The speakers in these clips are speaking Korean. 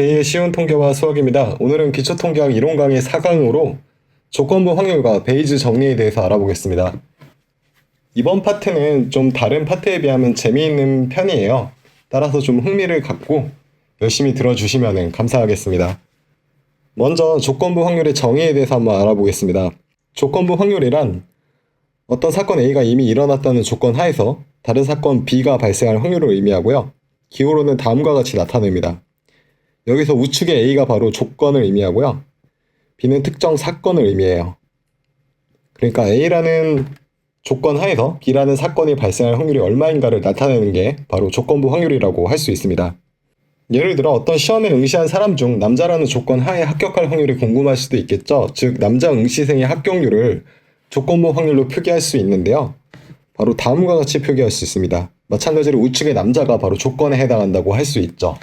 제2의 쉬운 통계와 수학입니다. 오늘은 기초통계학 이론 강의 4강으로 조건부 확률과 베이즈 정리에 대해서 알아보겠습니다. 이번 파트는 좀 다른 파트에 비하면 재미있는 편이에요. 따라서 좀 흥미를 갖고 열심히 들어주시면 감사하겠습니다. 먼저 조건부 확률의 정의에 대해서 한번 알아보겠습니다. 조건부 확률이란 어떤 사건 A가 이미 일어났다는 조건 하에서 다른 사건 B가 발생할 확률을 의미하고요. 기호로는 다음과 같이 나타냅니다. 여기서 우측의 A가 바로 조건을 의미하고요. B는 특정 사건을 의미해요. 그러니까 A라는 조건 하에서 B라는 사건이 발생할 확률이 얼마인가를 나타내는 게 바로 조건부 확률이라고 할 수 있습니다. 예를 들어 어떤 시험에 응시한 사람 중 남자라는 조건 하에 합격할 확률이 궁금할 수도 있겠죠. 즉 남자 응시생의 합격률을 조건부 확률로 표기할 수 있는데요. 바로 다음과 같이 표기할 수 있습니다. 마찬가지로 우측의 남자가 바로 조건에 해당한다고 할 수 있죠.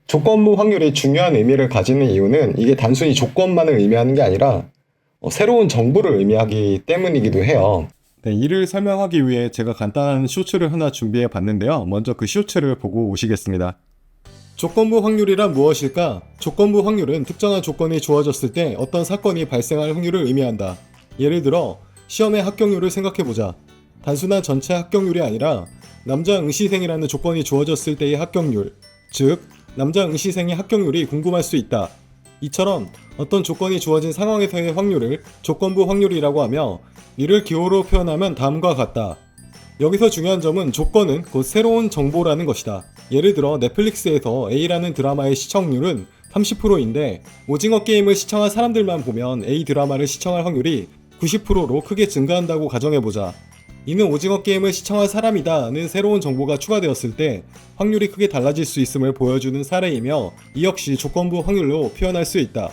조건부 확률이 중요한 의미를 가지는 이유는 이게 단순히 조건만을 의미하는 게 아니라 새로운 정보를 의미하기 때문이기도 해요. 네, 이를 설명하기 위해 제가 간단한 쇼츠를 하나 준비해 봤는데요. 먼저 그 쇼츠를 보고 오시겠습니다. 조건부 확률이란 무엇일까? 조건부 확률은 특정한 조건이 주어졌을 때 어떤 사건이 발생할 확률을 의미한다. 예를 들어 시험의 합격률을 생각해보자. 단순한 전체 합격률이 아니라 남자 응시생이라는 조건이 주어졌을 때의 합격률, 즉 남자 응시생의 합격률이 궁금할 수 있다. 이처럼 어떤 조건이 주어진 상황에서의 확률을 조건부 확률이라고 하며 이를 기호로 표현하면 다음과 같다. 여기서 중요한 점은 조건은 곧 새로운 정보라는 것이다. 예를 들어 넷플릭스에서 A라는 드라마의 시청률은 30%인데 오징어 게임을 시청한 사람들만 보면 A 드라마를 시청할 확률이 90%로 크게 증가한다고 가정해보자. 이는 오징어 게임을 시청한 사람이다는 새로운 정보가 추가되었을 때 확률이 크게 달라질 수 있음을 보여주는 사례이며 이 역시 조건부 확률로 표현할 수 있다.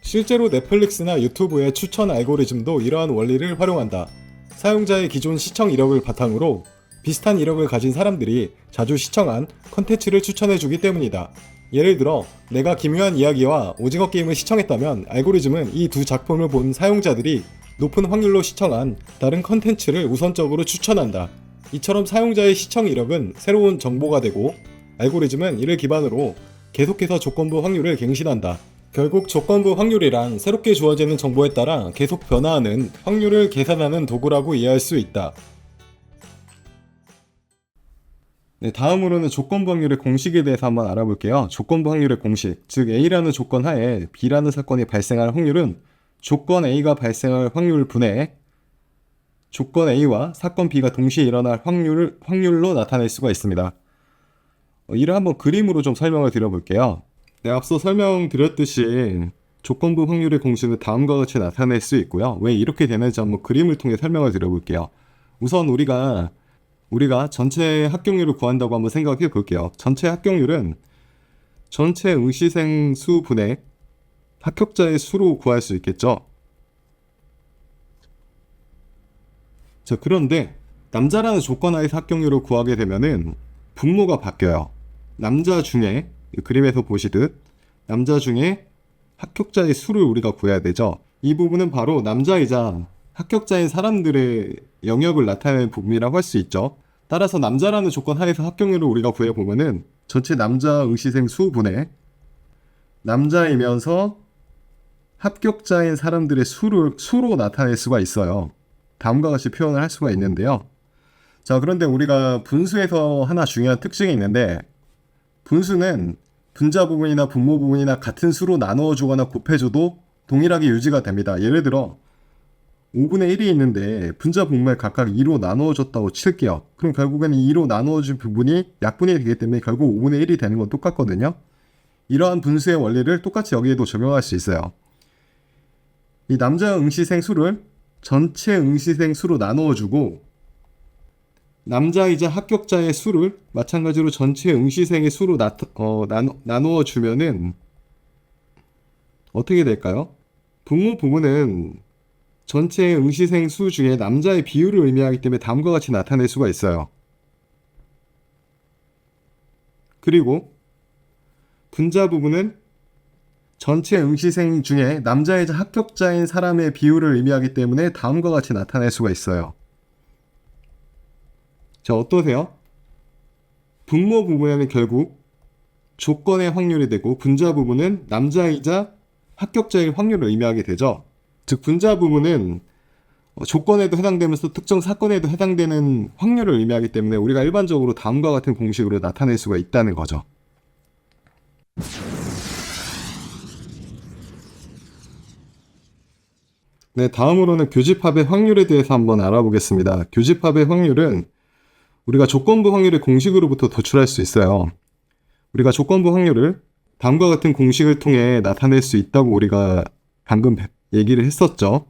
실제로 넷플릭스나 유튜브의 추천 알고리즘도 이러한 원리를 활용한다. 사용자의 기존 시청 이력을 바탕으로 비슷한 이력을 가진 사람들이 자주 시청한 컨텐츠를 추천해주기 때문이다. 예를 들어 내가 기묘한 이야기와 오징어 게임을 시청했다면 알고리즘은 이 두 작품을 본 사용자들이 높은 확률로 시청한 다른 컨텐츠를 우선적으로 추천한다. 이처럼 사용자의 시청 이력은 새로운 정보가 되고 알고리즘은 이를 기반으로 계속해서 조건부 확률을 갱신한다. 결국 조건부 확률이란 새롭게 주어지는 정보에 따라 계속 변화하는 확률을 계산하는 도구라고 이해할 수 있다. 네, 다음으로는 조건부 확률의 공식에 대해서 한번 알아볼게요. 조건부 확률의 공식, 즉 A라는 조건 하에 B라는 사건이 발생할 확률은 조건 A가 발생할 확률 분의 조건 A와 사건 B가 동시에 일어날 확률로 나타낼 수가 있습니다. 이를 한번 그림으로 좀 설명을 드려볼게요. 네, 앞서 설명드렸듯이 조건부 확률의 공식은 다음과 같이 나타낼 수 있고요. 왜 이렇게 되는지 한번 그림을 통해 설명을 드려볼게요. 우선 우리가 전체 합격률을 구한다고 한번 생각해 볼게요. 전체 합격률은 전체 응시생 수 분의 합격자의 수로 구할 수 있겠죠. 자, 그런데 남자라는 조건 하에서 합격률을 구하게 되면은 분모가 바뀌어요. 남자 중에 그림에서 보시듯 남자 중에 합격자의 수를 우리가 구해야 되죠. 이 부분은 바로 남자이자 합격자인 사람들의 영역을 나타내는 부분이라고 할 수 있죠. 따라서 남자라는 조건 하에서 합격률을 우리가 구해보면은 전체 남자 응시생 수분의 남자이면서 합격자인 사람들의 수로 나타낼 수가 있어요. 다음과 같이 표현을 할 수가 있는데요. 자, 그런데 우리가 분수에서 하나 중요한 특징이 있는데 분수는 분자 부분이나 분모 부분이나 같은 수로 나누어 주거나 곱해줘도 동일하게 유지가 됩니다. 예를 들어 5분의 1이 있는데 분자 분모에 각각 2로 나누어줬다고 칠게요. 그럼 결국에는 2로 나누어준 부분이 약분이 되기 때문에 결국 5분의 1이 되는 건 똑같거든요. 이러한 분수의 원리를 똑같이 여기에도 적용할 수 있어요. 이 남자 응시생 수를 전체 응시생 수로 나누어주고 남자이자 합격자의 수를 마찬가지로 전체 응시생의 수로 나누어주면은 어떻게 될까요? 분모 부분은 전체 응시생 수 중에 남자의 비율을 의미하기 때문에 다음과 같이 나타낼 수가 있어요. 그리고 분자 부분은 전체 응시생 중에 남자이자 합격자인 사람의 비율을 의미하기 때문에 다음과 같이 나타낼 수가 있어요. 자, 어떠세요? 분모 부분에는 결국 조건의 확률이 되고 분자 부분은 남자이자 합격자일 확률을 의미하게 되죠. 즉 분자 부분은 조건에도 해당되면서 특정 사건에도 해당되는 확률을 의미하기 때문에 우리가 일반적으로 다음과 같은 공식으로 나타낼 수가 있다는 거죠. 네, 다음으로는 교집합의 확률에 대해서 한번 알아보겠습니다. 교집합의 확률은 우리가 조건부 확률의 공식으로부터 도출할 수 있어요. 우리가 조건부 확률을 다음과 같은 공식을 통해 나타낼 수 있다고 우리가 방금 얘기를 했었죠.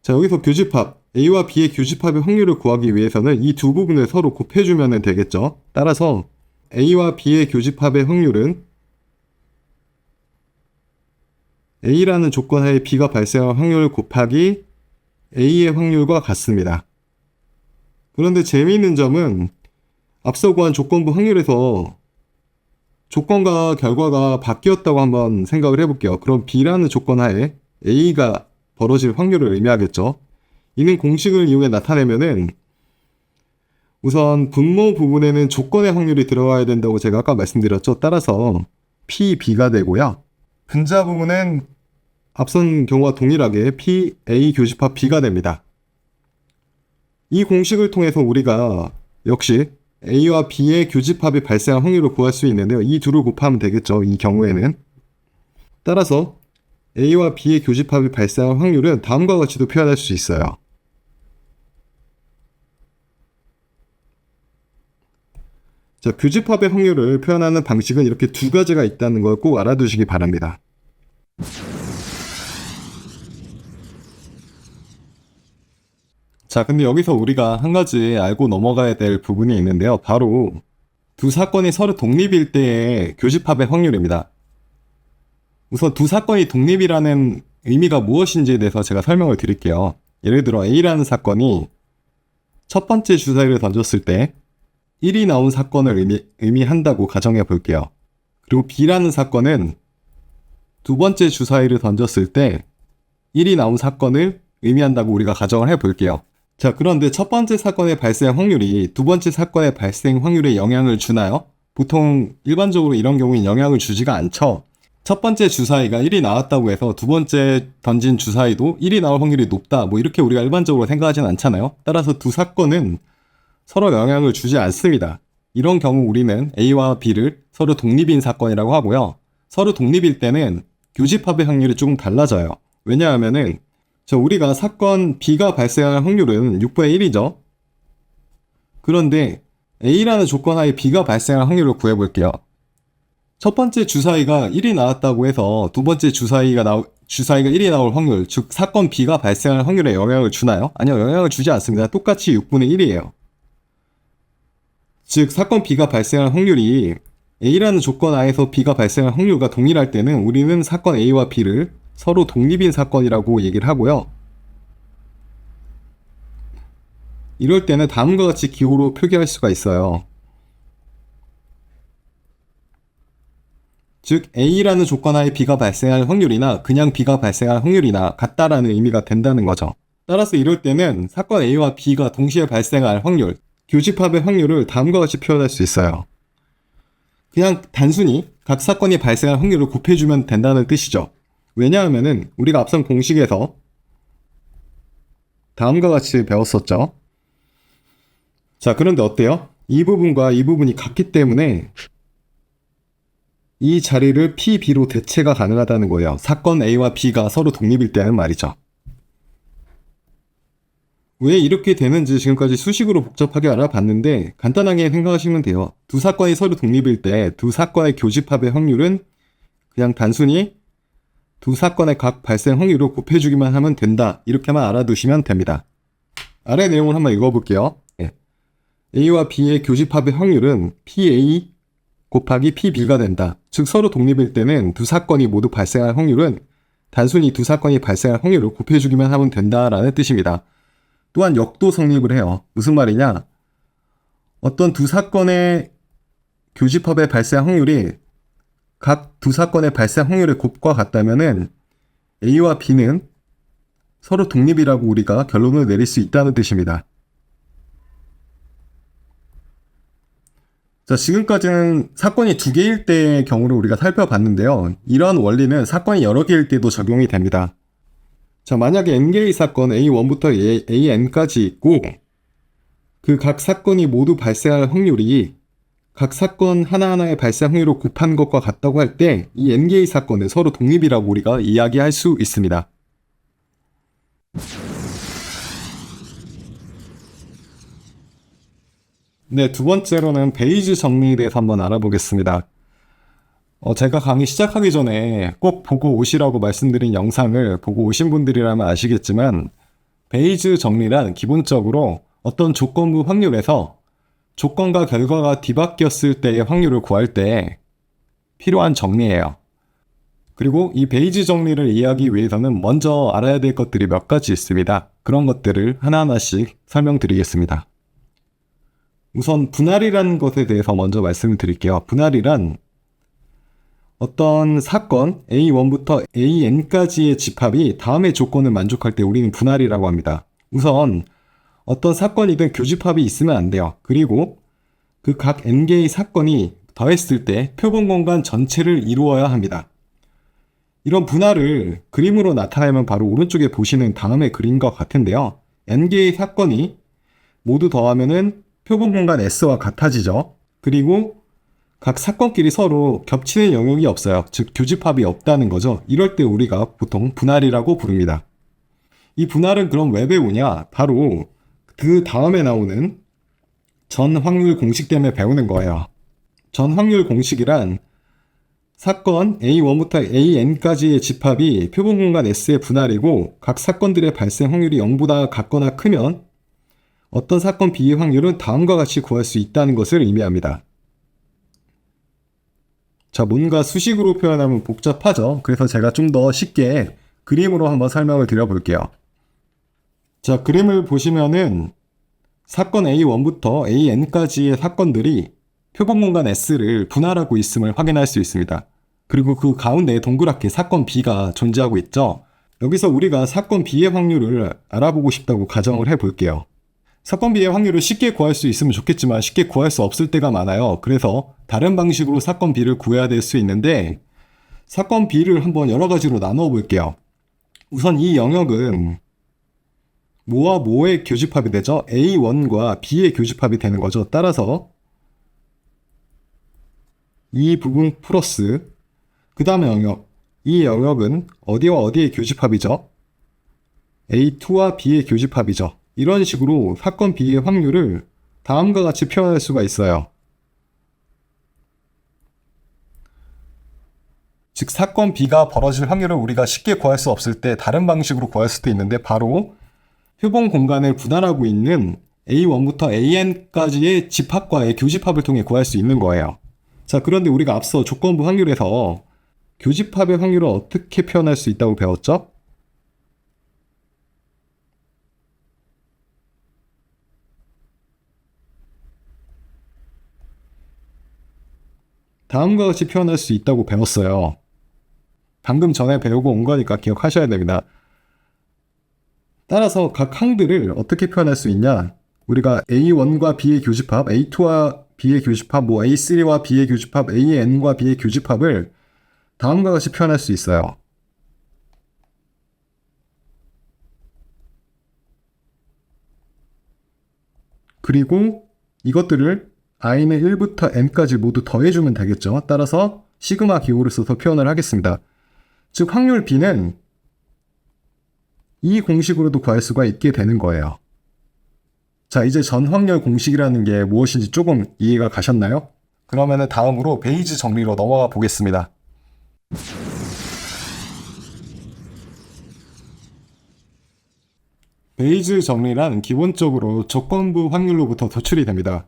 자, 여기서 교집합, A와 B의 교집합의 확률을 구하기 위해서는 이 두 부분을 서로 곱해주면 되겠죠. 따라서 A와 B의 교집합의 확률은 A라는 조건 하에 B가 발생할 확률 곱하기 A의 확률과 같습니다. 그런데 재미있는 점은 앞서 구한 조건부 확률에서 조건과 결과가 바뀌었다고 한번 생각을 해볼게요. 그럼 B라는 조건 하에 A가 벌어질 확률을 의미하겠죠. 이는 공식을 이용해 나타내면은 우선 분모 부분에는 조건의 확률이 들어가야 된다고 제가 아까 말씀드렸죠. 따라서 P, B가 되고요. 분자 부분은 앞선 경우와 동일하게 P, A 교집합 B가 됩니다. 이 공식을 통해서 우리가 역시 A와 B의 교집합이 발생할 확률을 구할 수 있는데요. 이 둘을 곱하면 되겠죠. 이 경우에는. 따라서 A와 B의 교집합이 발생할 확률은 다음과 같이도 표현할 수 있어요. 자, 교집합의 확률을 표현하는 방식은 이렇게 두 가지가 있다는 걸 꼭 알아두시기 바랍니다. 자, 근데 여기서 우리가 한 가지 알고 넘어가야 될 부분이 있는데요. 바로 두 사건이 서로 독립일 때의 교집합의 확률입니다. 우선 두 사건이 독립이라는 의미가 무엇인지에 대해서 제가 설명을 드릴게요. 예를 들어 A라는 사건이 첫 번째 주사위를 던졌을 때 1이 나온 사건을 의미한다고 가정해 볼게요. 그리고 B라는 사건은 두 번째 주사위를 던졌을 때 1이 나온 사건을 의미한다고 우리가 가정을 해 볼게요. 자, 그런데 첫 번째 사건의 발생 확률이 두 번째 사건의 발생 확률에 영향을 주나요? 보통 일반적으로 이런 경우엔 영향을 주지가 않죠. 첫 번째 주사위가 1이 나왔다고 해서 두 번째 던진 주사위도 1이 나올 확률이 높다, 뭐 이렇게 우리가 일반적으로 생각하진 않잖아요. 따라서 두 사건은 서로 영향을 주지 않습니다. 이런 경우 우리는 A와 B를 서로 독립인 사건이라고 하고요. 서로 독립일 때는 교집합의 확률이 조금 달라져요. 왜냐하면은 우리가 사건 B가 발생할 확률은 6분의 1이죠. 그런데 A라는 조건 하에 B가 발생할 확률을 구해볼게요. 첫 번째 주사위가 1이 나왔다고 해서 두 번째 주사위가 1이 나올 확률, 즉 사건 B가 발생할 확률에 영향을 주나요? 아니요, 영향을 주지 않습니다. 똑같이 6분의 1이에요. 즉 사건 B가 발생할 확률이 A라는 조건 하에서 B가 발생할 확률과 동일할 때는 우리는 사건 A와 B를 서로 독립인 사건이라고 얘기를 하고요. 이럴 때는 다음과 같이 기호로 표기할 수가 있어요. 즉 A라는 조건 하에 B가 발생할 확률이나 그냥 B가 발생할 확률이나 같다라는 의미가 된다는 거죠. 따라서 이럴 때는 사건 A와 B가 동시에 발생할 확률, 교집합의 확률을 다음과 같이 표현할 수 있어요. 그냥 단순히 각 사건이 발생할 확률을 곱해주면 된다는 뜻이죠. 왜냐하면은 우리가 앞선 공식에서 다음과 같이 배웠었죠. 자, 그런데 어때요? 이 부분과 이 부분이 같기 때문에 이 자리를 P, B로 대체가 가능하다는 거예요. 사건 A와 B가 서로 독립일 때는 말이죠. 왜 이렇게 되는지 지금까지 수식으로 복잡하게 알아봤는데 간단하게 생각하시면 돼요. 두 사건이 서로 독립일 때 두 사건의 교집합의 확률은 그냥 단순히 두 사건의 각 발생 확률을 곱해주기만 하면 된다. 이렇게만 알아두시면 됩니다. 아래 내용을 한번 읽어볼게요. A와 B의 교집합의 확률은 PA 곱하기 PB가 된다. 즉 서로 독립일 때는 두 사건이 모두 발생할 확률은 단순히 두 사건이 발생할 확률을 곱해주기만 하면 된다라는 뜻입니다. 또한 역도 성립을 해요. 무슨 말이냐? 어떤 두 사건의 교집합의 발생 확률이 각 두 사건의 발생 확률의 곱과 같다면은 A와 B는 서로 독립이라고 우리가 결론을 내릴 수 있다는 뜻입니다. 자, 지금까지는 사건이 두 개일 때의 경우를 우리가 살펴봤는데요. 이러한 원리는 사건이 여러 개일 때도 적용이 됩니다. 자, 만약에 n개의 사건 A1부터 AN까지 있고 그 각 사건이 모두 발생할 확률이 각 사건 하나하나의 발생 확률을 곱한 것과 같다고 할 때 이 n개의 사건은 서로 독립이라고 우리가 이야기할 수 있습니다. 네, 두 번째로는 베이즈 정리에 대해서 한번 알아보겠습니다. 제가 강의 시작하기 전에 꼭 보고 오시라고 말씀드린 영상을 보고 오신 분들이라면 아시겠지만 베이즈 정리란 기본적으로 어떤 조건부 확률에서 조건과 결과가 뒤바뀌었을 때의 확률을 구할 때 필요한 정리예요. 그리고 이 베이즈 정리를 이해하기 위해서는 먼저 알아야 될 것들이 몇 가지 있습니다. 그런 것들을 하나하나씩 설명드리겠습니다. 우선 분할이라는 것에 대해서 먼저 말씀을 드릴게요. 분할이란 어떤 사건 A1부터 AN까지의 집합이 다음의 조건을 만족할 때 우리는 분할이라고 합니다. 우선 어떤 사건이든 교집합이 있으면 안 돼요. 그리고 그 각 n개의 사건이 더했을 때 표본 공간 전체를 이루어야 합니다. 이런 분할을 그림으로 나타내면 바로 오른쪽에 보시는 다음의 그림과 같은데요. n개의 사건이 모두 더하면은 표본 공간 S와 같아지죠. 그리고 각 사건끼리 서로 겹치는 영역이 없어요. 즉 교집합이 없다는 거죠. 이럴 때 우리가 보통 분할이라고 부릅니다. 이 분할은 그럼 왜 배우냐? 바로 그 다음에 나오는 전 확률 공식 때문에 배우는 거예요. 전 확률 공식이란 사건 A1부터 AN까지의 집합이 표본 공간 S의 분할이고 각 사건들의 발생 확률이 0보다 같거나 크면 어떤 사건 B의 확률은 다음과 같이 구할 수 있다는 것을 의미합니다. 자, 뭔가 수식으로 표현하면 복잡하죠. 그래서 제가 좀 더 쉽게 그림으로 한번 설명을 드려볼게요. 자, 그림을 보시면은 사건 A1부터 AN까지의 사건들이 표본 공간 S를 분할하고 있음을 확인할 수 있습니다. 그리고 그 가운데 동그랗게 사건 B가 존재하고 있죠. 여기서 우리가 사건 B의 확률을 알아보고 싶다고 가정을 해볼게요. 사건 B의 확률을 쉽게 구할 수 있으면 좋겠지만 쉽게 구할 수 없을 때가 많아요. 그래서 다른 방식으로 사건 B를 구해야 될 수 있는데 사건 B를 한번 여러 가지로 나누어 볼게요. 우선 이 영역은 뭐와 뭐의 교집합이 되죠? A1과 B의 교집합이 되는 거죠. 따라서 이 부분 플러스 그 다음의 영역, 이 영역은 어디와 어디의 교집합이죠? A2와 B의 교집합이죠. 이런 식으로 사건 B의 확률을 다음과 같이 표현할 수가 있어요. 즉 사건 B가 벌어질 확률을 우리가 쉽게 구할 수 없을 때 다른 방식으로 구할 수도 있는데 바로 표본 공간을 분할하고 있는 A1부터 AN까지의 집합과의 교집합을 통해 구할 수 있는 거예요. 자, 그런데 우리가 앞서 조건부 확률에서 교집합의 확률을 어떻게 표현할 수 있다고 배웠죠? 다음과 같이 표현할 수 있다고 배웠어요. 방금 전에 배우고 온 거니까 기억하셔야 됩니다. 따라서 각 항들을 어떻게 표현할 수 있냐? 우리가 A1과 B의 교집합, A2와 B의 교집합, 뭐 A3와 B의 교집합, AN과 B의 교집합을 다음과 같이 표현할 수 있어요. 그리고 이것들을 i는 1부터 n까지 모두 더해주면 되겠죠. 따라서 시그마 기호를 써서 표현을 하겠습니다. 즉 확률 B는 이 공식으로도 구할 수가 있게 되는 거예요. 자, 이제 전 확률 공식이라는 게 무엇인지 조금 이해가 가셨나요? 그러면은 다음으로 베이즈 정리로 넘어가 보겠습니다. 베이즈 정리란 기본적으로 조건부 확률로부터 도출이 됩니다.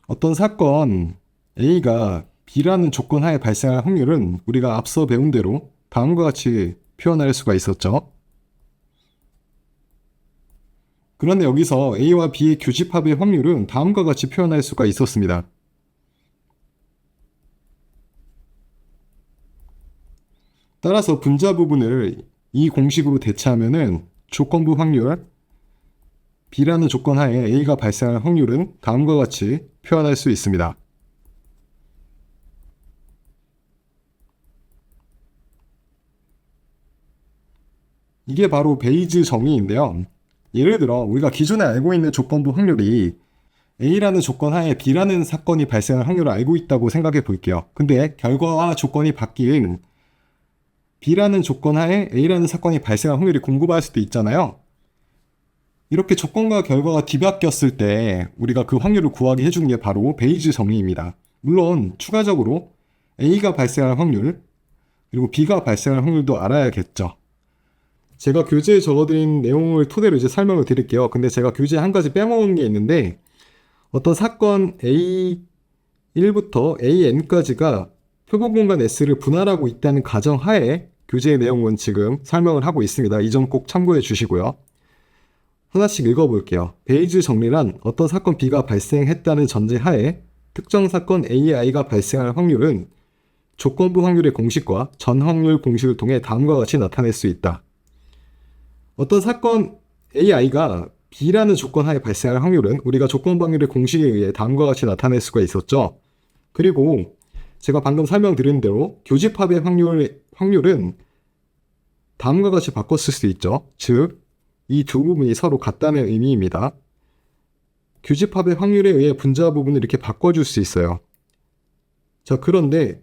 어떤 사건 A가 B라는 조건 하에 발생할 확률은 우리가 앞서 배운 대로 다음과 같이 표현할 수가 있었죠. 그런데 여기서 A와 B의 교집합의 확률은 다음과 같이 표현할 수가 있었습니다. 따라서 분자 부분을 이 공식으로 대체하면은 조건부 확률 B라는 조건 하에 A가 발생할 확률은 다음과 같이 표현할 수 있습니다. 이게 바로 베이즈 정의인데요. 예를 들어 우리가 기존에 알고 있는 조건부 확률이 A라는 조건 하에 B라는 사건이 발생할 확률을 알고 있다고 생각해 볼게요. 근데 결과와 조건이 바뀐 B라는 조건 하에 A라는 사건이 발생할 확률이 궁금할 수도 있잖아요. 이렇게 조건과 결과가 뒤바뀌었을 때 우리가 그 확률을 구하게 해주는 게 바로 베이즈 정의입니다. 물론 추가적으로 A가 발생할 확률 그리고 B가 발생할 확률도 알아야겠죠. 제가 교재에 적어드린 내용을 토대로 이제 설명을 드릴게요. 근데 제가 교재에 한 가지 빼먹은 게 있는데 어떤 사건 A1부터 AN까지가 표본 공간 S를 분할하고 있다는 가정하에 교재의 내용은 지금 설명을 하고 있습니다. 이 점 꼭 참고해 주시고요. 하나씩 읽어볼게요. 베이즈 정리란 어떤 사건 B가 발생했다는 전제하에 특정 사건 AI가 발생할 확률은 조건부 확률의 공식과 전확률 공식을 통해 다음과 같이 나타낼 수 있다. 어떤 사건 AI가 B라는 조건 하에 발생할 확률은 우리가 조건부 확률의 공식에 의해 다음과 같이 나타낼 수가 있었죠. 그리고 제가 방금 설명드린 대로 교집합의 확률은 다음과 같이 바꿨을 수 있죠. 즉, 이 두 부분이 서로 같다는 의미입니다. 교집합의 확률에 의해 분자 부분을 이렇게 바꿔줄 수 있어요. 자, 그런데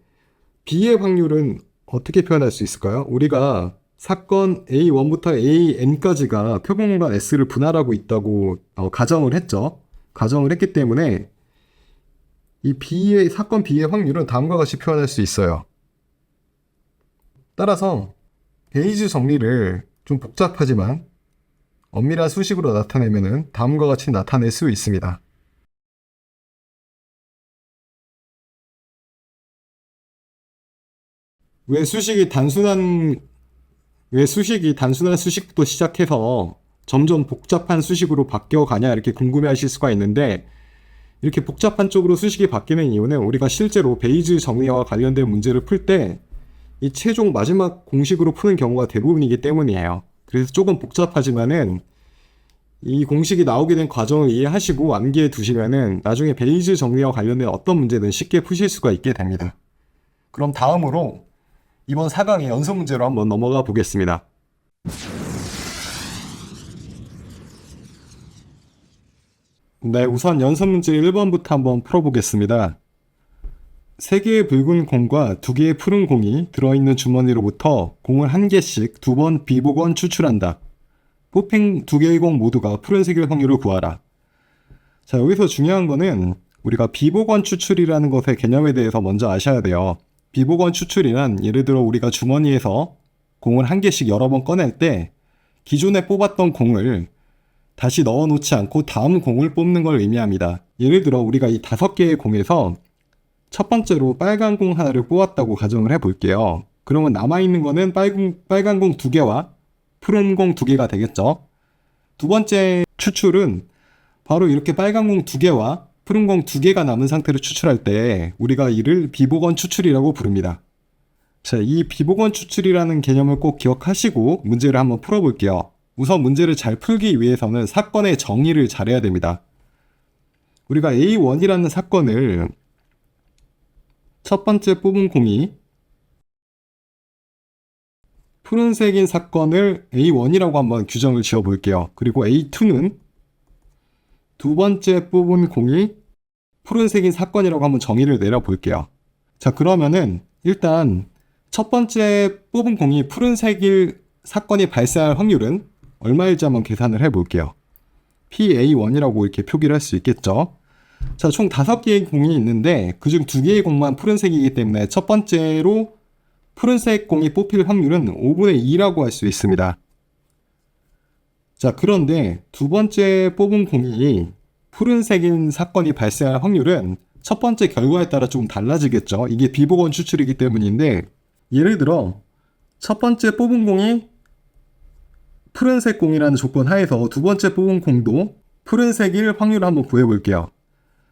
B의 확률은 어떻게 표현할 수 있을까요? 우리가 사건 A1부터 AN까지가 표본 공간 S를 분할하고 있다고 가정을 했죠. 가정을 했기 때문에 이 사건 B의 확률은 다음과 같이 표현할 수 있어요. 따라서 베이즈 정리를 좀 복잡하지만 엄밀한 수식으로 나타내면 다음과 같이 나타낼 수 있습니다. 왜 수식이 단순한 수식부터 시작해서 점점 복잡한 수식으로 바뀌어가냐 이렇게 궁금해하실 수가 있는데 이렇게 복잡한 쪽으로 수식이 바뀌는 이유는 우리가 실제로 베이즈 정리와 관련된 문제를 풀 때 이 최종 마지막 공식으로 푸는 경우가 대부분이기 때문이에요. 그래서 조금 복잡하지만은 이 공식이 나오게 된 과정을 이해하시고 암기해 두시면은 나중에 베이즈 정리와 관련된 어떤 문제든 쉽게 푸실 수가 있게 됩니다. 그럼 다음으로 이번 4강의 연속 문제로 한번 넘어가 보겠습니다. 네, 우선 연속 문제 1번부터 한번 풀어보겠습니다. 3개의 붉은 공과 2개의 푸른 공이 들어있는 주머니로부터 공을 1개씩 2번 비복원 추출한다. 뽑힌 2개의 공 모두가 푸른색일 확률을 구하라. 자, 여기서 중요한 거는 우리가 비복원 추출이라는 것의 개념에 대해서 먼저 아셔야 돼요. 비복원 추출이란 예를 들어 우리가 주머니에서 공을 1개씩 여러 번 꺼낼 때 기존에 뽑았던 공을 다시 넣어놓지 않고 다음 공을 뽑는 걸 의미합니다. 예를 들어 우리가 이 5개의 공에서 첫 번째로 빨간 공 하나를 뽑았다고 가정을 해볼게요. 그러면 남아있는 거는 빨간 공 2개와 푸른 공 2개가 되겠죠. 두 번째 추출은 바로 이렇게 빨간 공 2개와 푸른 공 2개가 남은 상태로 추출할 때 우리가 이를 비복원 추출이라고 부릅니다. 자, 이 비복원 추출이라는 개념을 꼭 기억하시고 문제를 한번 풀어볼게요. 우선 문제를 잘 풀기 위해서는 사건의 정의를 잘해야 됩니다. 우리가 A1이라는 사건을 첫 번째 뽑은 공이 푸른색인 사건을 A1이라고 한번 규정을 지어 볼게요. 그리고 A2는 두 번째 뽑은 공이 푸른색인 사건이라고 한번 정의를 내려 볼게요. 자, 그러면은 일단 첫 번째 뽑은 공이 푸른색일 사건이 발생할 확률은 얼마일지 한번 계산을 해 볼게요. PA1이라고 이렇게 표기를 할 수 있겠죠. 자, 총 5개의 공이 있는데 그중 2개의 공만 푸른색이기 때문에 첫 번째로 푸른색 공이 뽑힐 확률은 5분의 2라고 할 수 있습니다. 자, 그런데 두 번째 뽑은 공이 푸른색인 사건이 발생할 확률은 첫 번째 결과에 따라 조금 달라지겠죠. 이게 비복원 추출이기 때문인데 예를 들어 첫 번째 뽑은 공이 푸른색 공이라는 조건 하에서 두 번째 뽑은 공도 푸른색일 확률을 한번 구해볼게요.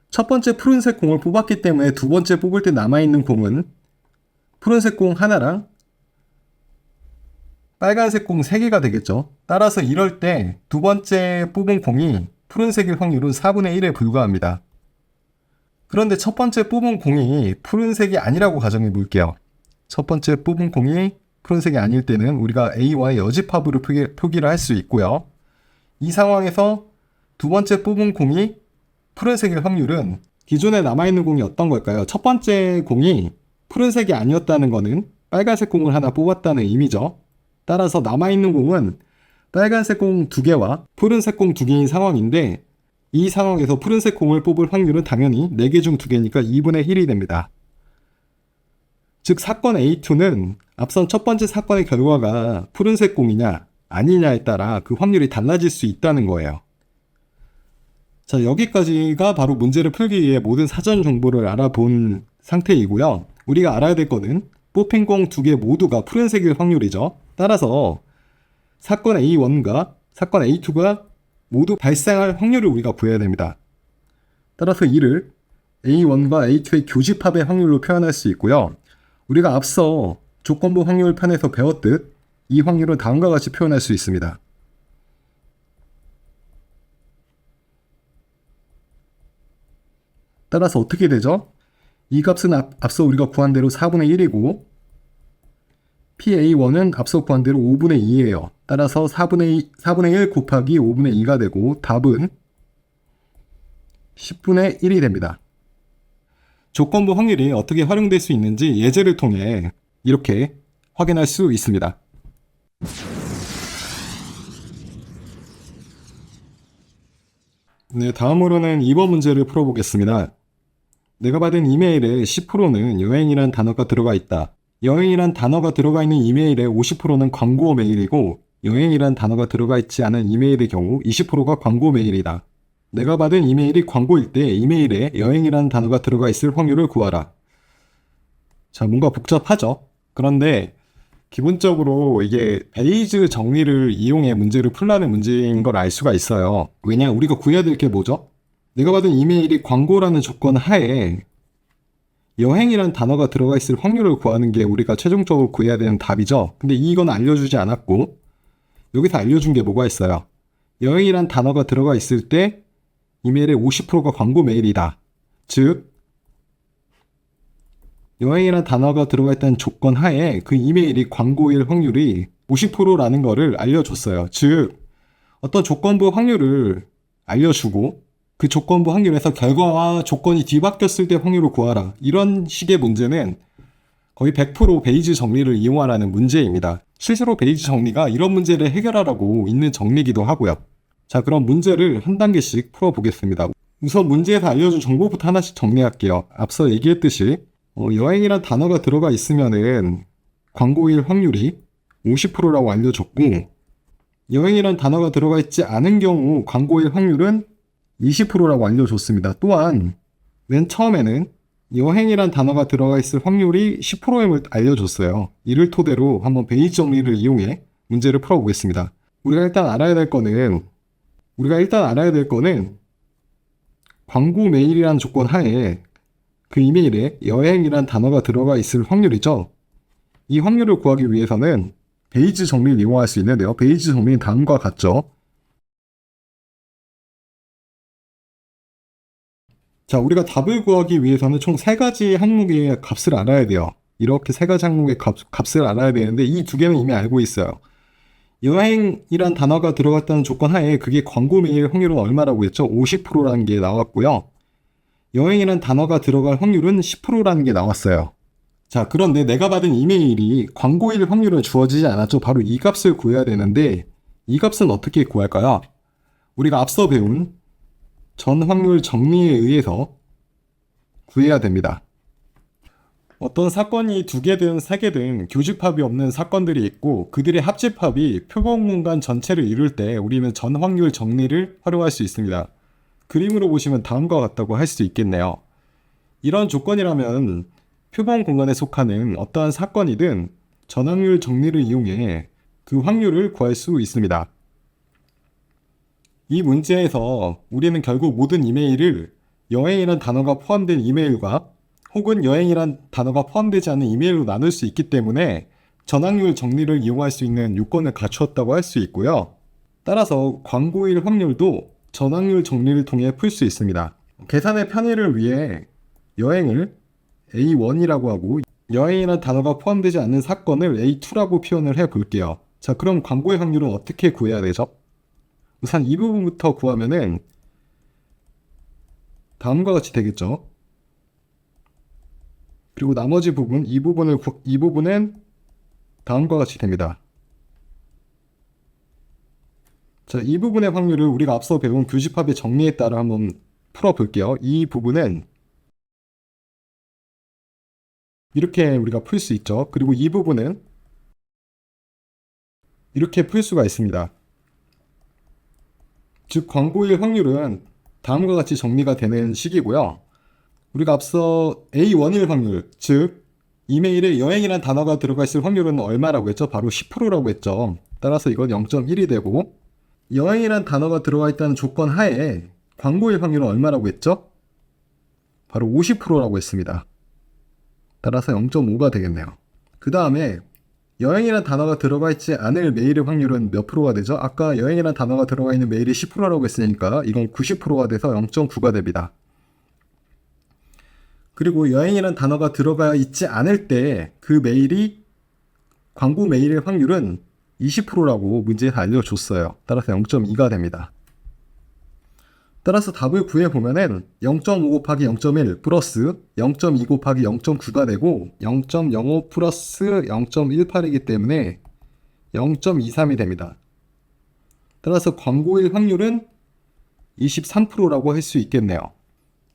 첫 번째 푸른색 공을 뽑았기 때문에 두 번째 뽑을 때 남아있는 공은 푸른색 공 하나랑 빨간색 공 3개가 되겠죠. 따라서 이럴 때 두 번째 뽑은 공이 푸른색일 확률은 4분의 1에 불과합니다. 그런데 첫 번째 뽑은 공이 푸른색이 아니라고 가정해 볼게요. 첫 번째 뽑은 공이 푸른색이 아닐 때는 우리가 A와의 여집합으로 표기를 할 수 있고요. 이 상황에서 두 번째 뽑은 공이 푸른색일 확률은 기존에 남아있는 공이 어떤 걸까요? 첫 번째 공이 푸른색이 아니었다는 것은 빨간색 공을 하나 뽑았다는 의미죠. 따라서 남아있는 공은 빨간색 공 2개와 푸른색 공 2개인 상황인데 이 상황에서 푸른색 공을 뽑을 확률은 당연히 4개 중 2개니까 2분의 1이 됩니다. 즉 사건 A2는 앞선 첫 번째 사건의 결과가 푸른색 공이냐 아니냐에 따라 그 확률이 달라질 수 있다는 거예요. 자, 여기까지가 바로 문제를 풀기 위해 모든 사전 정보를 알아본 상태이고요. 우리가 알아야 될 거는 뽑힌 공 2개 모두가 푸른색일 확률이죠. 따라서 사건 A1과 사건 A2가 모두 발생할 확률을 우리가 구해야 됩니다. 따라서 이를 A1과 A2의 교집합의 확률로 표현할 수 있고요. 우리가 앞서 조건부 확률 편에서 배웠듯 이 확률은 다음과 같이 표현할 수 있습니다. 따라서 어떻게 되죠? 이 값은 앞서 우리가 구한 대로 4분의 1이고 PA1은 앞서 구한 대로 5분의 2예요. 따라서 4분의 1 곱하기 5분의 2가 되고 답은 10분의 1이 됩니다. 조건부 확률이 어떻게 활용될 수 있는지 예제를 통해 이렇게 확인할 수 있습니다. 네, 다음으로는 2번 문제를 풀어보겠습니다. 내가 받은 이메일의 10%는 여행이란 단어가 들어가 있다. 여행이란 단어가 들어가 있는 이메일의 50%는 광고 메일이고 여행이란 단어가 들어가 있지 않은 이메일의 경우 20%가 광고 메일이다. 내가 받은 이메일이 광고일 때 이메일에 여행이란 단어가 들어가 있을 확률을 구하라. 자, 뭔가 복잡하죠? 그런데 기본적으로 이게 베이즈 정리를 이용해 문제를 풀라는 문제인 걸 알 수가 있어요. 왜냐, 우리가 구해야 될 게 뭐죠? 내가 받은 이메일이 광고라는 조건 하에 여행이란 단어가 들어가 있을 확률을 구하는 게 우리가 최종적으로 구해야 되는 답이죠. 근데 이건 알려주지 않았고 여기서 알려준 게 뭐가 있어요? 여행이란 단어가 들어가 있을 때 이메일의 50%가 광고 메일이다. 즉 여행이란 단어가 들어가 있다는 조건 하에 그 이메일이 광고일 확률이 50%라는 거를 알려줬어요. 즉 어떤 조건부 확률을 알려주고 그 조건부 확률에서 결과와 조건이 뒤바뀌었을 때 확률을 구하라. 이런 식의 문제는 거의 100% 베이즈 정리를 이용하라는 문제입니다. 실제로 베이즈 정리가 이런 문제를 해결하라고 있는 정리이기도 하고요. 자, 그럼 문제를 한 단계씩 풀어보겠습니다. 우선 문제에서 알려준 정보부터 하나씩 정리할게요. 앞서 얘기했듯이 여행이란 단어가 들어가 있으면은 광고일 확률이 50%라고 알려줬고 여행이란 단어가 들어가 있지 않은 경우 광고일 확률은 20%라고 알려줬습니다. 또한 맨 처음에는 여행이란 단어가 들어가 있을 확률이 10%임을 알려줬어요. 이를 토대로 한번 베이지 정리를 이용해 문제를 풀어보겠습니다. 우리가 일단 알아야 될 거는 광고 메일이라는 조건 하에 그 이메일에 여행이란 단어가 들어가 있을 확률이죠. 이 확률을 구하기 위해서는 베이지 정리를 이용할 수 있는데요. 베이지 정리는 다음과 같죠. 자, 우리가 답을 구하기 위해서는 총 3가지 항목의 값을 알아야 돼요. 이렇게 3가지 항목의 값을 알아야 되는데 이 2개는 이미 알고 있어요. 여행이란 단어가 들어갔다는 조건 하에 그게 광고 메일 확률은 얼마라고 했죠? 50%라는 게 나왔고요. 여행이란 단어가 들어갈 확률은 10%라는 게 나왔어요. 자, 그런데 내가 받은 이메일이 광고일 확률은 주어지지 않았죠. 바로 이 값을 구해야 되는데 이 값은 어떻게 구할까요? 우리가 앞서 배운 전 확률 정리에 의해서 구해야 됩니다. 어떤 사건이 2개든 3개든 교집합이 없는 사건들이 있고 그들의 합집합이 표본 공간 전체를 이룰 때 우리는 전 확률 정리를 활용할 수 있습니다. 그림으로 보시면 다음과 같다고 할 수 있겠네요. 이런 조건이라면 표본 공간에 속하는 어떠한 사건이든 전 확률 정리를 이용해 그 확률을 구할 수 있습니다. 이 문제에서 우리는 결국 모든 이메일을 여행이란 단어가 포함된 이메일과 혹은 여행이란 단어가 포함되지 않은 이메일로 나눌 수 있기 때문에 전확률 정리를 이용할 수 있는 요건을 갖추었다고 할 수 있고요. 따라서 광고일 확률도 전확률 정리를 통해 풀 수 있습니다. 계산의 편의를 위해 여행을 A1이라고 하고 여행이라는 단어가 포함되지 않는 사건을 A2라고 표현을 해 볼게요. 자, 그럼 광고의 확률은 어떻게 구해야 되죠? 우선 이 부분부터 구하면은 다음과 같이 되겠죠. 그리고 나머지 부분, 이 부분은 다음과 같이 됩니다. 자, 이 부분의 확률을 우리가 앞서 배운 교집합의 정리에 따라 한번 풀어볼게요. 이 부분은 이렇게 우리가 풀 수 있죠. 그리고 이 부분은 이렇게 풀 수가 있습니다. 즉, 광고일 확률은 다음과 같이 정리가 되는 식이고요. 우리가 앞서 A1일 확률, 즉 이메일에 여행이라는 단어가 들어가 있을 확률은 얼마라고 했죠? 바로 10%라고 했죠. 따라서 이건 0.1이 되고, 여행이라는 단어가 들어가 있다는 조건 하에 광고일 확률은 얼마라고 했죠? 바로 50%라고 했습니다. 따라서 0.5가 되겠네요. 그 다음에 여행이라는 단어가 들어가 있지 않을 메일의 확률은 몇 프로가 되죠? 아까 여행이라는 단어가 들어가 있는 메일이 10%라고 했으니까 이건 90%가 돼서 0.9가 됩니다. 그리고 여행이라는 단어가 들어가 있지 않을 때 그 메일이 광고 메일의 확률은 20%라고 문제에서 알려줬어요. 따라서 0.2가 됩니다. 따라서 답을 구해보면은 0.5 곱하기 0.1 플러스 0.2 곱하기 0.9가 되고 0.05 플러스 0.18이기 때문에 0.23이 됩니다. 따라서 광고일 확률은 23%라고 할 수 있겠네요.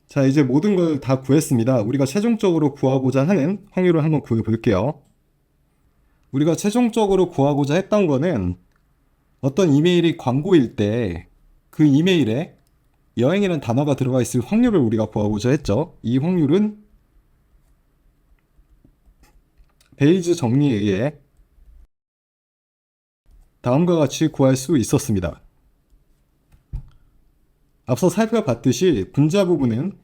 자, 이제 모든 걸 다 구했습니다. 우리가 최종적으로 구하고자 하는 확률을 한번 구해볼게요. 우리가 최종적으로 구하고자 했던 거는 어떤 이메일이 광고일 때 그 이메일에 여행이라는 단어가 들어가 있을 확률을 우리가 구하고자 했죠. 이 확률은 베이즈 정리에 의해 다음과 같이 구할 수 있었습니다. 앞서 살펴봤듯이 분자 부분은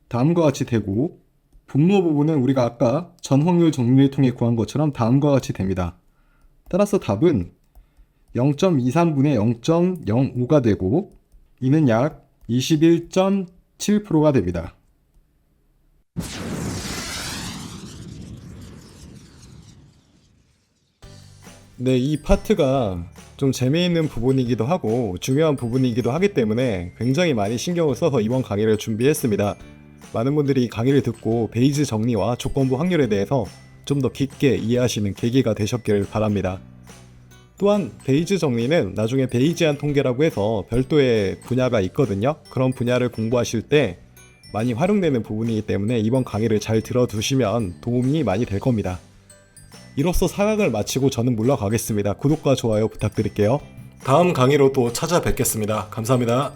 다음과 같이 되고 분모 부분은 우리가 아까 전확률 정리를 통해 구한 것처럼 다음과 같이 됩니다. 따라서 답은 0.23분의 0.05가 되고 이는 약 21.7%가 됩니다. 네, 이 파트가 좀 재미있는 부분이기도 하고 중요한 부분이기도 하기 때문에 굉장히 많이 신경을 써서 이번 강의를 준비했습니다. 많은 분들이 강의를 듣고 베이즈 정리와 조건부 확률에 대해서 좀 더 깊게 이해하시는 계기가 되셨길 바랍니다. 또한 베이즈 정리는 나중에 베이지안 통계라고 해서 별도의 분야가 있거든요. 그런 분야를 공부하실 때 많이 활용되는 부분이기 때문에 이번 강의를 잘 들어두시면 도움이 많이 될 겁니다. 이로써 4강을 마치고 저는 물러가겠습니다. 구독과 좋아요 부탁드릴게요. 다음 강의로 또 찾아뵙겠습니다. 감사합니다.